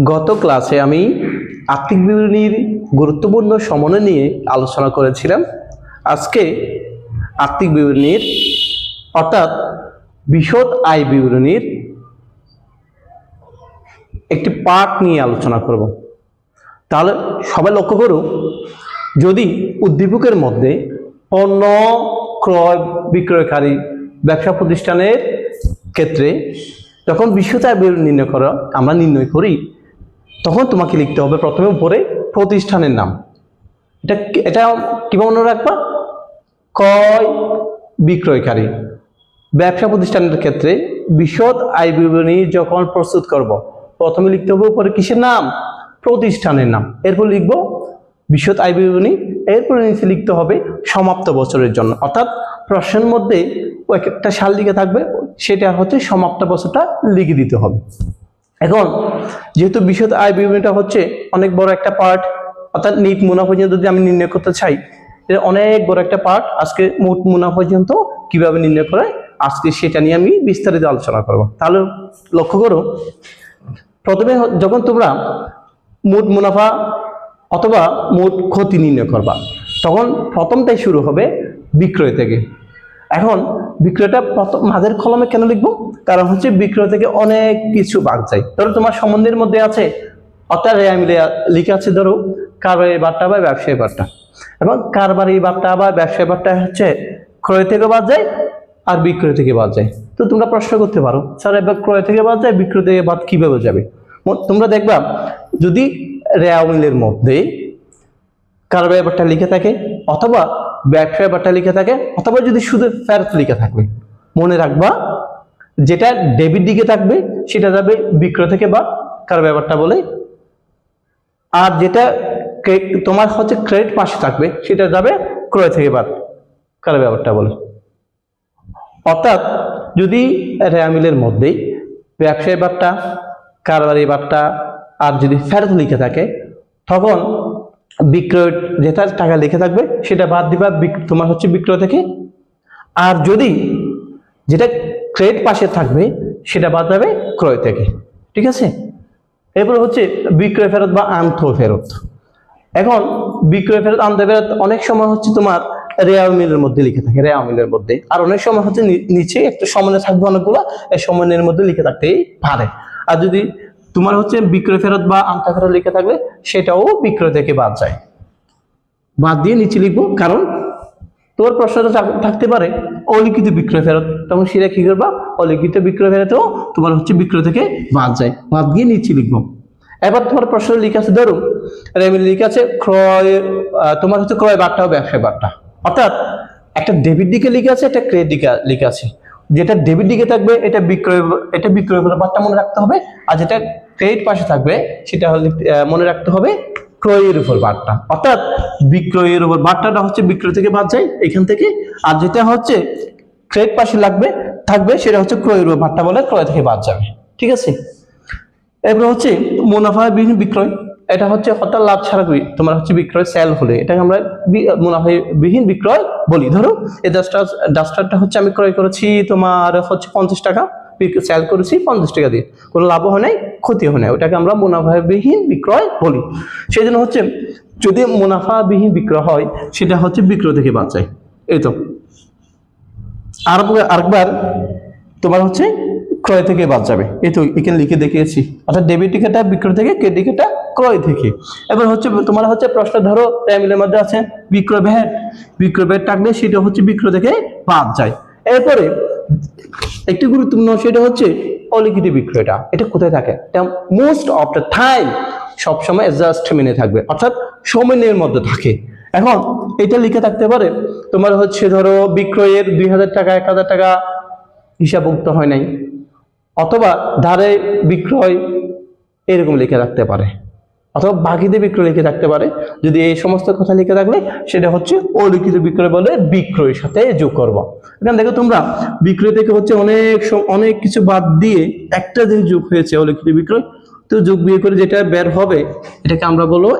গত ক্লাসে আমি আর্থিক বিবরণীর গুরুত্বপূর্ণ সমন্বয় নিয়ে আলোচনা করেছিলাম। আজকে আর্থিক বিবরণীর অর্থাৎ বিশদ আয় বিবরণীর একটি পার্ট নিয়ে আলোচনা করব। তাহলে সবাই লক্ষ্য করুন, যদি উদ্দীপকের মধ্যে পণ্য ক্রয় বিক্রয়কারী ব্যবসা প্রতিষ্ঠানের ক্ষেত্রে যখন বিশদ আয় বিবরণী আমরা নির্ণয় করি, তখন তোমাকে লিখতে হবে প্রথমে উপরে প্রতিষ্ঠানের নাম। এটা কিভাবে মনে রাখবা? ক্রয় বিক্রয়কারী ব্যবসা প্রতিষ্ঠানের ক্ষেত্রে বিশদ আয় বিবরণী যখন প্রস্তুত করব, প্রথমে লিখতে হবে উপরে কিসের নাম? প্রতিষ্ঠানের নাম। এরপর লিখবো বিশদ আয় বিবরণী, এরপরে নিচে লিখতে হবে সমাপ্ত বছরের জন্য, অর্থাৎ প্রশ্নের মধ্যে একটা সাল লিখে থাকবে, সেটা হচ্ছে সমাপ্ত বছরটা লিখে দিতে হবে। এখন যেহেতু বিশদ আয় বিবরণীটা হচ্ছে অনেক বড় একটা পার্ট, অর্থাৎ নিট মুনাফা পর্যন্ত যদি আমি নির্ণয় করতে চাই, এটা অনেক বড় একটা পার্ট। আজকে মোট মুনাফা পর্যন্ত কিভাবে নির্ণয় করে আজকে সেটা নিয়ে আমি বিস্তারিত আলোচনা করব। তাহলে লক্ষ্য করো, প্রথমে যখন তোমরা মোট মুনাফা অথবা মোট ক্ষতি নির্ণয় করবা, তখন প্রথমটাই শুরু হবে বিক্রয় থেকে। এখন বিক্রয়টা প্রথম মাঝের কলমে কেন লিখবো? কারণ হচ্ছে বিক্রয় থেকে অনেক কিছু ভাগ যায়। ধরো তোমার সম্বন্ধের মধ্যে আছে, অর্থাৎ মিলে লিখে আছে ধরো কারবারি বার্তা বা ব্যবসায়ী বার্তা। এবং কারবারি বার্তা বা ব্যবসায়ী বার্তা হচ্ছে ক্রয় থেকে বাদ যায় আর বিক্রয় থেকে বাদ যায়। তো তোমরা প্রশ্ন করতে পারো, স্যার এবার ক্রয় থেকে বাদ যায়, বিক্রয় থেকে বাদ কিভাবে যাবে? তোমরা দেখবা যদি রেয়া মিলের মধ্যে কারবারি ব্যাপারটা লিখে থাকে, অথবা ব্যবসায় ব্যাপারটা লিখে থাকে, অথবা যদি শুধু ফেরত লিখে থাকবে, মনে রাখবা যেটা ডেবিট দিকে থাকবে সেটা যাবে বিক্রয় থেকে বা কারবারি ব্যাপারটা বলে, আর যেটা তোমার হচ্ছে ক্রেডিট পাশে থাকবে সেটা যাবে ক্রয় থেকে বাদ কারবারি ব্যাপারটা বলে। অর্থাৎ যদি রেয়া মিলের মধ্যেই ব্যবসায়ী ব্যাপারটা, কারবারি ব্যাপারটা আর যদি ফেরত লিখে থাকে, তখন বিক্রয় যেটা টাকা লিখে থাকবে সেটা বাদ দিবা তোমার হচ্ছে বিক্রয় থেকে, আর যদি যেটা ক্রেডিট পাশে থাকবে সেটা বাদ যাবে ক্রয় থেকে। ঠিক আছে? এরপর হচ্ছে বিক্রয় ফেরত বা আন্ত ফেরত। এখন বিক্রয় ফেরত আন্ত ফেরত অনেক সময় হচ্ছে তোমার রেয়া মিলের মধ্যে লিখে থাকে, রেয়া মিলের মধ্যে, আর অনেক সময় হচ্ছে নিচে একটা সমন্বয় থাকবে অনেকগুলো, এই সমন্বয়ের মধ্যে লিখে থাকতেই পারে। আর যদি তোমার হচ্ছে বিক্রয় ফেরত বা আন্ত ফেরত লিখে থাকলে সেটাও বিক্রয় থেকে বাদ যায়, বাদ দিয়ে নিচে লিখবো। কারণ তোমার প্রশ্নটা থাকতে পারে অলিখিত বিক্রয় ফেরত, তখন সেটা কি করবা? অলিখিত বিক্রয় ফেরতও তোমার হচ্ছে বিক্রয় থেকে বাদ যায়, বাদ দিয়ে নিচে লিখবো। এবার তোমার প্রশ্ন লিখে আছে, ধরো রেমিল লিখে আছে ক্রয়, তোমার হচ্ছে ক্রয় বার্তা ও ব্যবসায় বার্তা, অর্থাৎ একটা ডেবিট দিকে লিখে আছে, একটা ক্রেডিট দিকে লিখে আছে। যেটা ডেবিট দিকে থাকবে এটা বিক্রয় বার্তা মনে রাখতে হবে, আর যেটা ক্রেডিট পাশে থাকবে সেটা মনে রাখতে হবে ক্রয়ের উপর বার্তা। অর্থাৎ বিক্রয়ের উপর বার্তাটা হচ্ছে বিক্রয় থেকে বাদ যায় এখান থেকে, আর যেটা হচ্ছে ক্রেডিট পাশে থাকবে সেটা হচ্ছে ক্রয়ের উপর বার্তা বলে ক্রয় থেকে বাদ যাবে। ঠিক আছে? এরপর হচ্ছে মুনাফাবিহীন বিক্রয়, এটা হচ্ছে অর্থাৎ লাভ ছাড়া তোমার হচ্ছে বিক্রয় সেল হলে এটাকে আমরা মুনাফাবিহীন বিক্রয় বলি। ধরো এই ডাস্টারটা হচ্ছে আমি ক্রয় করেছি তোমার হচ্ছে 50 টাকা, সেল করেছি 50 টাকা দিয়ে, কোনো লাভ হয় নাই, ক্ষতি হয় নাই, ওটাকে আমরা মুনাফাবিহীন বিক্রয় বলি। সেই জন্য হচ্ছে যদি মুনাফাবিহীন বিক্রয় হয় সেটা হচ্ছে বিক্রয় থেকে বাদ যায়। এই তো আরেকবার তোমার হচ্ছে ক্রয় থেকে বাদ যাবে, এই তো এখানে লিখে দেখিয়েছি। অর্থাৎ ডেবিট টিকেটটা বিক্রয় থেকে, ক্রেডিট টিকেটটা ক্রয় থেকে। এবার হচ্ছে তোমার হচ্ছে প্রশ্ন, ধরো মিলের মধ্যে আছে বিক্রয় ভ্যাট থাকলে সেটা হচ্ছে বিক্রয় থেকে বাদ যায়। এরপরে একটি গুরুত্বপূর্ণ সেটা হচ্ছে অলিখিত বিক্রয়টা, এটা কোথায় থাকে? মোস্ট অফ দ্য টাইম সবসময় জাস্ট মেনে থাকবে, অর্থাৎ সময়ের মধ্যে থাকে। এখন এটা লিখে থাকতে পারে তোমার হচ্ছে ধরো বিক্রয়ের 2000 টাকা 1000 টাকা হিসাবভুক্ত হয় নাই, অথবা ধারে বিক্রয় এরকম লিখে রাখতে পারে, অথবা বাকিতে বিক্রয় লিখে থাকতে পারে। যদি এই সমস্ত কথা লিখে থাকলে সেটা হচ্ছে অলিখিত বিক্রয় বলে বিক্রয়ের সাথে যোগ করবো। এখানে দেখো তোমরা বিক্রয় থেকে হচ্ছে অনেক কিছু বাদ দিয়ে একটা যে যোগ হয়েছে অলিখিত বিক্রয়, তো যোগ বিয়ে করে যেটা বের হবে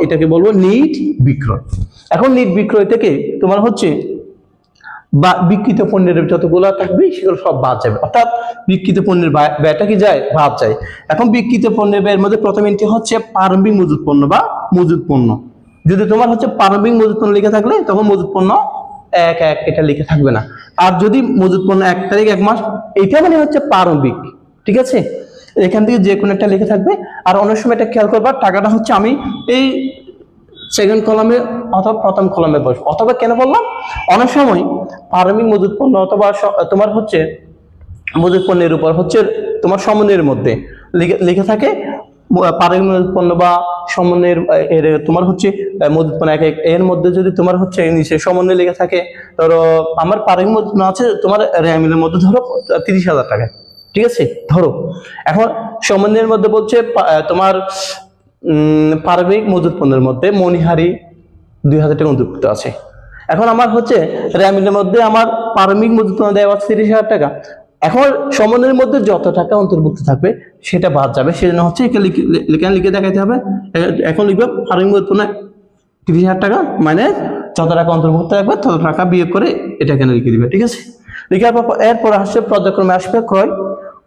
এটাকে বলবো নিট বিক্রয়। এখন নিট বিক্রয় থেকে তোমার হচ্ছে বা বিক্রিত পণ্যের যতগুলো থাকবে সেগুলো সব বাদ যাবে, অর্থাৎ বিক্রিত পণ্যের ব্যয়টা কি যায়, বাদ যায়। এখন বিক্রিত পণ্যের ব্যয়ের মধ্যে প্রথম এন্ট্রি হচ্ছে প্রারম্ভিক মজুত পণ্য বা মজুত পণ্য। যদি তোমার হচ্ছে প্রারম্ভিক মজুত পণ্য লিখে থাকলে তখন মজুত পণ্য 1 এটা লিখে থাকবে না। আর যদি মজুত পণ্য 1 তারিখ 1 মাস, এটা মানে হচ্ছে প্রারম্ভিক, ঠিক আছে, এখান থেকে যে কোনো একটা লিখে থাকবে। আর অনেক সময় এটা খেয়াল করবা, টাকাটা হচ্ছে আমি এই সেকেন্ড কলামে অথবা প্রথম কলামে বসবো। অথবা কেন বললাম, অনেক সময় প্রারম্ভিক মজুত পণ্য অথবা তোমার হচ্ছে মজুত পণ্যের উপর হচ্ছে তোমার সমন্বয়ের মধ্যে লিখে থাকে প্রারম্ভিক মজুত পণ্য বা সমন্বয়ের তোমার হচ্ছে মজুত পণ্য এর মধ্যে যদি তোমার হচ্ছে নিচে সমন্বয় লেগে থাকে, ধরো আমার প্রারম্ভিক মজুত পণ্য আছে তোমার রেয়া মিলের মধ্যে ধরো 30,000 টাকা, ঠিক আছে ধরো। এখন সমন্বয়ের মধ্যে বলছে তোমার প্রারম্ভিক মজুত পণ্যের মধ্যে মণিহারি 2,000 টাকা অন্তর্ভুক্ত আছে। এখন আমার হচ্ছে রেয়া মিলের মধ্যে আমার প্রারম্ভিক মজুত পণ্য দেওয়া আছে 30,000 টাকা। এখন সমন্বয়ের মধ্যে যত টাকা অন্তর্ভুক্ত থাকবে সেটা বাদ যাবে, সেজন্য হচ্ছে এখানে লিখে দেখাইতে হবে। এখন লিখবে প্রারম্ভিক মজুত পণ্য 30,000 টাকা মানে যত টাকা অন্তর্ভুক্ত থাকবে তত টাকা বিয়োগ করে এটা এখানে লিখে দিবে, ঠিক আছে। লিখার পর এরপর আসছে পর্যায়ক্রমে আসবে ক্রয়।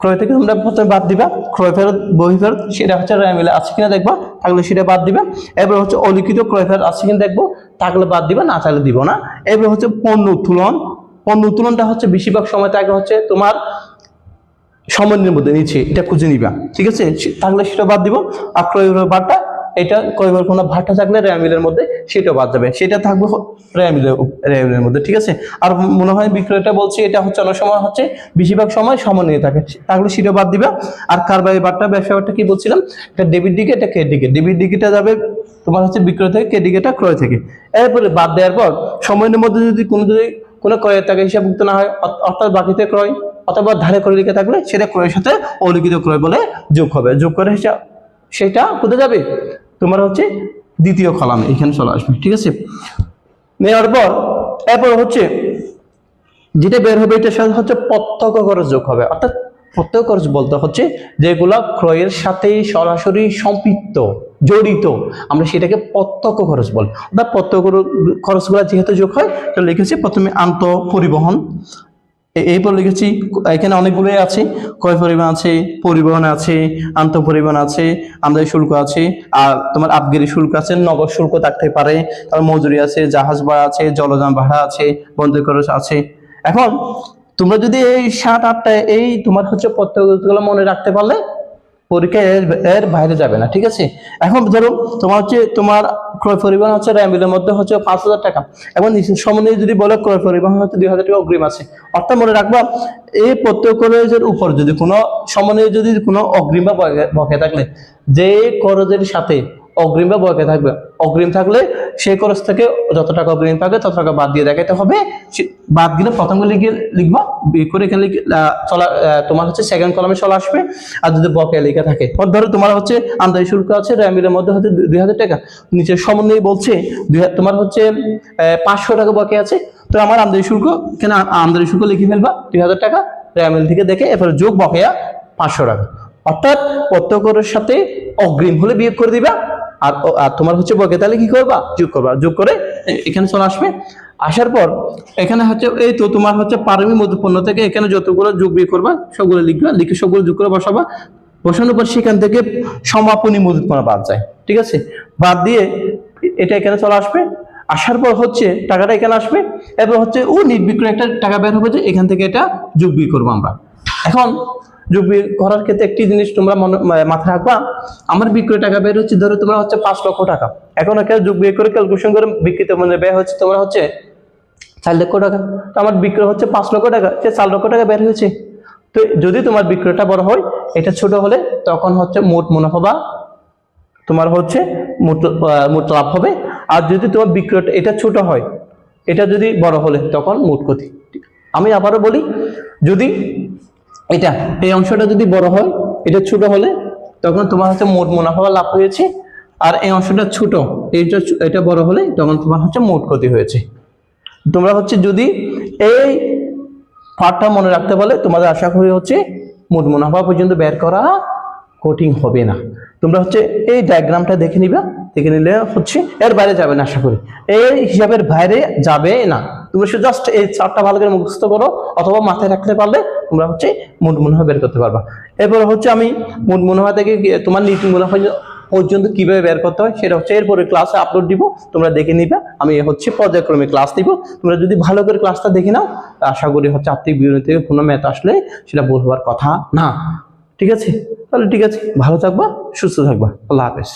ক্রয় থেকে তোমরা প্রথমে বাদ দিবা ক্রয় ফেরত, বহি ফেরত, সেটা হচ্ছে রেয়া মিলে আছে কিনা দেখবা, থাকলে সেটা বাদ দিবা। এরপর হচ্ছে অলিখিত ক্রয় ফেরত আছে কিনা দেখবো, থাকলে বাদ দিবা, না চাইলে দিব না। এরপর হচ্ছে পণ্য উত্তোলন। পণ্য উত্তোলনটা হচ্ছে বেশিরভাগ সময় থাকে হচ্ছে তোমার সমন্বয়ের মধ্যে নিচে, এটা খুঁজে নিবা, ঠিক আছে, থাকলে সেটা বাদ দিব। আর ক্রয় বারটা, এটা ক্রয়ের কোনো ভাটা থাকলে রেয়া মিলের মধ্যে সেটা বাদ যাবে, সেটা থাকবে রেয়া মিলের মধ্যে, ঠিক আছে। আর মনে হয় বিক্রয়টা বলছি এটা হচ্ছে অনেক সময় হচ্ছে বেশিরভাগ সময় সমন্বয় থাকে, থাকলে সেটা বাদ দিবা। আর কারবারি বারটা ব্যবসা বারটা কি বলছিলাম, এটা ডেবিট দিকে, এটা ক্রেডিট দিকে। ডেবিট দিকেটা যাবে তোমার হচ্ছে বিক্রয় থেকে, ক্রেডিট দিকেটা ক্রয় থেকে। এরপরে বাদ দেওয়ার পর সময়ের মধ্যে যদি কোনো ক্রয়ের টাকা হিসাবভুক্ত না হয়, অর্থাৎ বাকিতে ক্রয় অথবা ধারে করে লিখে থাকলে সেটা ক্রয়ের সাথে অলিখিত ক্রয় বলে যোগ হবে। যোগ করে সেটা কোথায় যাবে, তোমার হচ্ছে দ্বিতীয় কলামে এখানে চলে আসবে, ঠিক আছে। নেওয়ার পর এরপর হচ্ছে যেটা বের হবে এটার সাথে হচ্ছে প্রত্যক্ষ খরচ যোগ হবে। অর্থাৎ প্রত্যক্ষ খরচ বলতে হচ্ছে যেগুলা ক্রয়ের সাথে সরাসরি সম্পৃক্ত, জড়িত, আমরা সেটাকে প্রত্যক্ষ খরচ বলি। অর্থাৎ প্রত্যক্ষ খরচগুলো যেহেতু যোগ হয় তো লিখেছি প্রথমে আন্ত পরিবহন, এরপর লিখেছি এখানে অনেকগুলোই আছে, ক্রয় পরিবহন আছে, পরিবহন আছে, আন্ত পরিবহন আছে, আমদানি শুল্ক আছে, আর তোমার আবগারি শুল্ক আছে, নগদ শুল্ক থাকতে পারে, তারপর মজুরি আছে, জাহাজ ভাড়া আছে, জলযান ভাড়া আছে, বন্দর খরচ আছে। এখন তোমরা যদি এই 7-8টা এই তোমার হচ্ছে প্রত্যেকগুলো মনে রাখতে পারলে পরীক্ষায় এর বাইরে যাবে না, ঠিক আছে। এখন ধরো তোমার হচ্ছে তোমার ক্রয় পরিবহন হচ্ছে রেয়া মিলের মধ্যে হচ্ছে 5,000 টাকা, এবং সমন্বয়ে যদি বলে ক্রয় পরিবহন হচ্ছে 2,000 টাকা অগ্রিম আছে। অর্থাৎ মনে রাখবা এই প্রত্যেক খরচের উপর যদি কোনো সমন্বয়ে যদি কোনো অগ্রিম বা বকেয়া থাকলে, যে খরচের সাথে অগ্রিম বা বকেয়া থাকবে, অগ্রিম থাকলে সেই খরচ থেকে যত টাকা অগ্রিম থাকবে তত টাকা বাদ দিয়ে দেখাতে হবে। বাদ দিলে প্রথম লিখবা করে এখানে চলা তোমার হচ্ছে সেকেন্ড কলামে চলে আসবে। আর যদি বকেয়া লেখা থাকে, ধরো তোমার হচ্ছে আমদানি শুল্ক আছে রেয়া মিলের মধ্যে হচ্ছে 2,000 টাকা, নিচে সমন্বয় বলছে তোমার হচ্ছে 500 টাকা বকেয়া আছে, তো আমার আমদানি শুল্ক এখানে আমদানি শুল্ক লিখে ফেলবা 2,000 টাকা, রেয়া মিল থেকে দেখে এরপরে যোগ বকেয়া 500 টাকা। অর্থাৎ প্রত্যক্ষ খরচের সাথে অগ্রিম হলে বিয়োগ করে দিবা, আর তোমার হচ্ছে বকেয়া তাহলে কি করবা, যোগ করবা, যোগ করে এখানে চলে আসবে। আসার পর এখানে হচ্ছে এই তো তোমার হচ্ছে প্রারম্ভিক মজুত পণ্য থেকে এখানে যতগুলো যোগ বিয়োগ করবা সবগুলো লিখবা, লিখে সবগুলো যোগ করে বসাবা। বসানোর পর সেখান থেকে সমাপনী মজুত পণ্য বাদ যায়, ঠিক আছে, বাদ দিয়ে এটা এখানে চলে আসবে। আসার পর হচ্ছে টাকাটা এখানে আসবে, এরপর হচ্ছে ও নির্বিক্রয় একটা টাকা বের হবে, যে এখান থেকে এটা যোগ বিয়োগ করবো আমরা। এখন যোগ বিয়োগ করার ক্ষেত্রে একটি জিনিস তোমরা মাথায় রাখবা, আমার বিক্রয় টাকা বের হচ্ছে ধরো তোমার হচ্ছে 5 লক্ষ টাকা। এখন এখানে যোগ বিয়োগ করে ক্যালকুলেশন করে বিক্রিত মানে ব্যয় হচ্ছে তোমার হচ্ছে 4 লক্ষ টাকা। তো আমার বিক্রয় হচ্ছে 5 লক্ষ টাকা, যে 4 লক্ষ টাকা বের হয়েছে। তো যদি তোমার বিক্রয়টা বড় হয়, এটা ছোট হলে তখন হচ্ছে মোট মুনাফা বা তোমার হচ্ছে মোট লাভ হবে। আর যদি তোমার বিক্রয়টা এটা ছোট হয়, এটা যদি বড় হলে তখন মোট ক্ষতি। আমি আবারও বলি, যদি এটা এই অংশটা যদি বড় হয়, এটা ছোট হলে তখন তোমার হচ্ছে মোট মুনাফা বা লাভ হয়েছে। আর এই অংশটা ছোট, এটা বড় হলে তখন তোমার হচ্ছে মোট ক্ষতি হয়েছে। তোমরা হচ্ছে যদি এই পার্টটা মনে রাখতে পারলে তোমাদের আশা করি হচ্ছে মোট মুনাফা পর্যন্ত বের করা কঠিন হবে না। তোমরা হচ্ছে এই ডায়াগ্রামটা দেখে নিবা, দেখে নিলে হচ্ছে এর বাইরে যাবে না, আশা করি এই হিসাবের বাইরে যাবে না। তোমরা শুধু জাস্ট এই চারটা ভালো করে মুখস্থ করো অথবা মাথায় রাখতে পারলে তোমরা হচ্ছে মোট মুনাফা বের করতে পারবা। এরপর হচ্ছে আমি মোট মুনাফা থেকে তোমার নিট মুনাফা পর্যন্ত কিভাবে বের করতে হয় সেটা হচ্ছে এরপরে ক্লাসে আপলোড দিব, তোমরা দেখে নিবে। আমি হচ্ছে পর্যায়ক্রমে ক্লাস দিব, তোমরা যদি ভালো করে ক্লাসটা দেখে নাও আশা করি হচ্ছে আর্থিক বিবরণী থেকে কোনো ম্যাথ আসলে সেটা ভুল হওয়ার কথা না। ঠিক আছে, তাহলে ঠিক আছে, ভালো থাকবা, সুস্থ থাকবা, আল্লাহ হাফেজ।